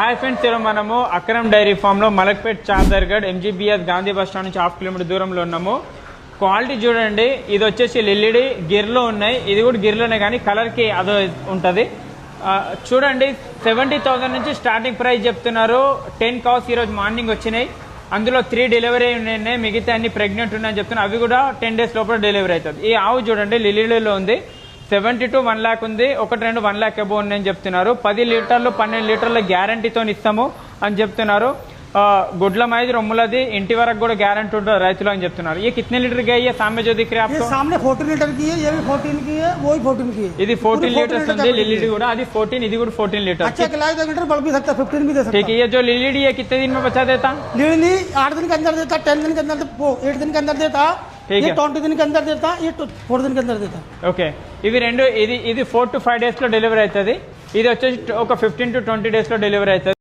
Hi friends, మనము Akram dairy farm లో Malakpet Chaderghat MGBS Gandhi bus stand నుంచి 1/2 కిలోమీటర్ దూరంలో ఉన్నాము. క్వాలిటీ చూడండి, ఇది వచ్చేసి ఎల్ఈడి గిర్లో ఉన్నాయి, ఇది కూడా గిర్లోనే కానీ కలర్ కి అదో ఉంటది. చూడండి 70,000 నుంచి స్టార్టింగ్ ప్రైస్ చెప్తున్నారు. 10 కాస్ ఈ రోజు మార్నింగ్ వచ్చినాయి, అందులో 3 డెలివరీ ఉన్నాయి, మిగతా అన్ని ప్రెగ్నెంట్ ఉన్నాయని చెప్తున్నారు. అవి కూడా 10 డేస్ లోపల డెలివరీ అవుతుంది. ఈ ఆవు చూడండి లిలీలో ఉంది, 70 to 1 lakh ఉంది, 1-2 1 lakh అబోవ్ ఉన్నాయని చెప్తున్నారు. 10 లీటర్లు 12 లీటర్ల గ్యారంటీతో ఇస్తాము అని చెప్తున్నారు. गुडल माइज रोमुलदी इंटी वरक गारंटी ఉంటుంది రైతులు అని చెప్తున్నారు. ये कितने लीटर की है? ये सामने जो दिख रहा है आपको, ये सामने 14 लीटर की है, ये भी 14 की है, वो भी 14 की है. ఇది 14 లీటర్స్ ఉంది. లిలీडी కూడా అది 14, ఇది కూడా 14 లీటర్. अच्छा खिलाए तो लीटर बढ़ भी सकता है, 15 भी दे सकता है. ठीक है. ये जो లిలీडी है कितने दिन में बचा देता? लीली 8 दिन के अंदर देता, 10 दिन के अंदर, 8 दिन के अंदर देता, ये 20 दिन के अंदर देता, ये 4 दिन के अंदर देता. ఓకే, ఇవి రెండు ఇది 4 to 5 డేస్ లో డెలివరీ అవుతుంది. ఇది వచ్చేసి ఒక 15 to 20 డేస్ లో డెలివరీ అవుతుంది.